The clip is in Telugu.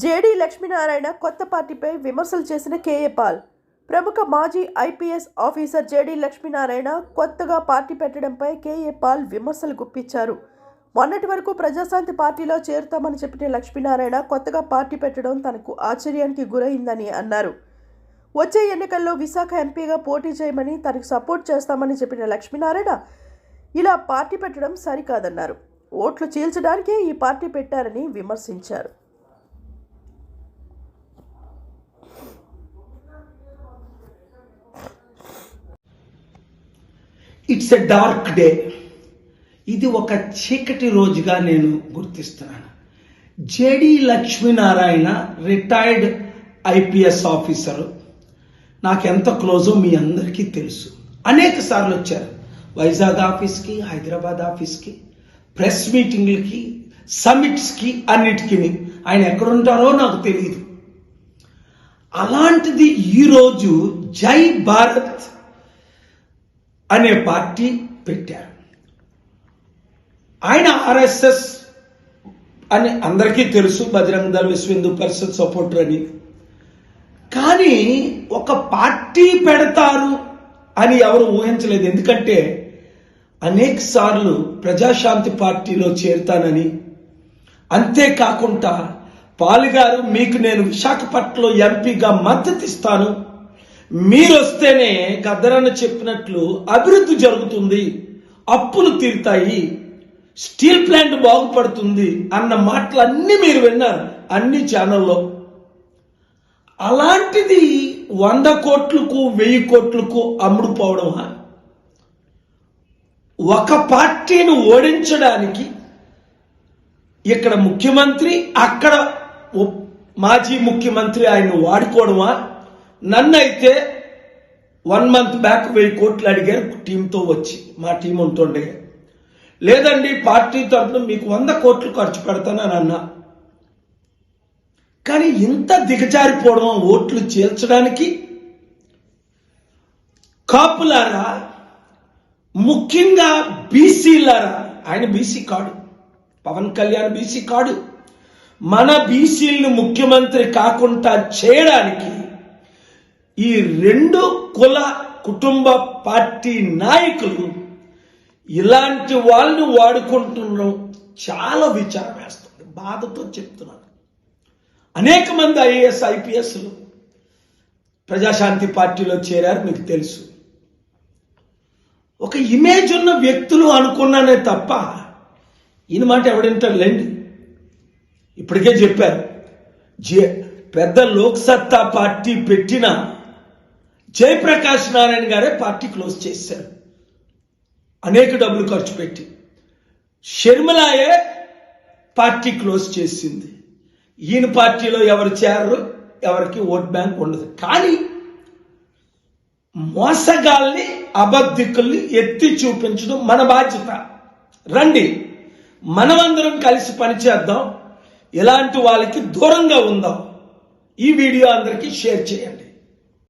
జేడీ లక్ష్మీనారాయణ కొత్త పార్టీపై విమర్శలు చేసిన కేఏ పాల్. ప్రముఖ మాజీ ఐపీఎస్ ఆఫీసర్ జేడీ లక్ష్మీనారాయణ కొత్తగా పార్టీ పెట్టడంపై కేఏ పాల్ విమర్శలు గుప్పించారు. మొన్నటి వరకు ప్రజాశాంతి పార్టీలో చేరుతామని చెప్పిన లక్ష్మీనారాయణ కొత్తగా పార్టీ పెట్టడం తనకు ఆశ్చర్యానికి గురైందని అన్నారు. వచ్చే ఎన్నికల్లో విశాఖ ఎంపీగా పోటీ చేయమని తనకు సపోర్ట్ చేస్తామని చెప్పిన లక్ష్మీనారాయణ ఇలా పార్టీ పెట్టడం సరికాదన్నారు. ఓట్లు చీల్చడానికే ఈ పార్టీ పెట్టారని విమర్శించారు. It's a dark day. ఇది ఒక చీకటి రోజుగా నేను గుర్తిస్తున్నాను. JD Lakshminarayana retired IPS officer. నాకెంత క్లోజో మీ అందరికీ తెలుసు. అనేక సార్లు వచ్చారు వైజాగ్ ఆఫీస్కి, హైదరాబాద్ ఆఫీస్కి, ప్రెస్ మీటింగ్లకి, సమిట్స్కి, అన్నిటికీ. ఆయన ఎక్కడుంటారో నాకు తెలియదు. అలాంటిది ఈరోజు జై భారత్ అనే పార్టీ పెట్టారు. ఆయన ఆర్ఎస్ఎస్ అని అందరికీ తెలుసు, బజరంగ దళ విశ్వ హిందూ పరిషత్ సపోర్టర్ అని. కానీ ఒక పార్టీ పెడతారు అని ఎవరు ఊహించలేదు. ఎందుకంటే అనేక సార్లు ప్రజాశాంతి పార్టీలో చేరుతానని, అంతేకాకుండా పాలుగారు మీకు నేను విశాఖపట్నంలో ఎంపీగా మద్దతు ఇస్తాను, మీరు వస్తేనే గద్దరన్న చెప్పినట్లు అభివృద్ధి జరుగుతుంది, అప్పులు తీరుతాయి, స్టీల్ ప్లాంట్ బాగుపడుతుంది అన్న మాటలన్నీ మీరు విన్నారు అన్ని ఛానల్లో. అలాంటిది 100 కోట్లకు 1000 కోట్లకు అమ్ముడుపోవడమా? ఒక పార్టీని ఓడించడానికి ఇక్కడ ముఖ్యమంత్రి, అక్కడ మాజీ ముఖ్యమంత్రి ఆయన వాడుకోవడమా? నన్నైతే 1 మంత్ బ్యాక్ 1000 కోట్లు అడిగారు టీంతో వచ్చి, మా టీం ఉంటుండే. లేదండి పార్టీ తరఫున మీకు 100 కోట్లు ఖర్చు పెడతానని అన్నా. కానీ ఇంత దిగజారిపోవడం ఓట్లు చేల్చడానికి? కాపులారా, ముఖ్యంగా బీసీలారా, ఆయన బీసీ కాడు, పవన్ కళ్యాణ్ బీసీ కాడు. మన బీసీలను ముఖ్యమంత్రి కాకుండా చేయడానికి ఈ 2 కుల కుటుంబ పార్టీ నాయకులు ఇలాంటి వాళ్ళని వాడుకుంటున్నాం. చాలా విచారం వేస్తుంది, బాధతో చెప్తున్నాను. అనేక మంది ఐఏఎస్ ఐపీఎస్లు ప్రజాశాంతి పార్టీలో చేరారు, మీకు తెలుసు. ఒక ఇమేజ్ ఉన్న వ్యక్తులు అనుకున్నానే తప్ప ఈయన మాట ఎవడంటారు లేండి. ఇప్పటికే చెప్పారు, పెద్ద లోక్సత్తా పార్టీ పెట్టిన జయప్రకాష్ నారాయణ గారే పార్టీ క్లోజ్ చేశారు అనేక డబ్బులు ఖర్చు పెట్టి. షర్మిలాయే పార్టీ క్లోజ్ చేసింది. ఈయన పార్టీలో ఎవరు చేరరు, ఎవరికి ఓట్ బ్యాంక్ ఉండదు. కానీ మోసగాల్ని, అబద్ధికుల్ని ఎత్తి చూపించడం మన బాధ్యత. రండి మనమందరం కలిసి పనిచేద్దాం, ఇలాంటి వాళ్ళకి దూరంగా ఉందాం. ఈ వీడియో అందరికీ షేర్ చేయండి.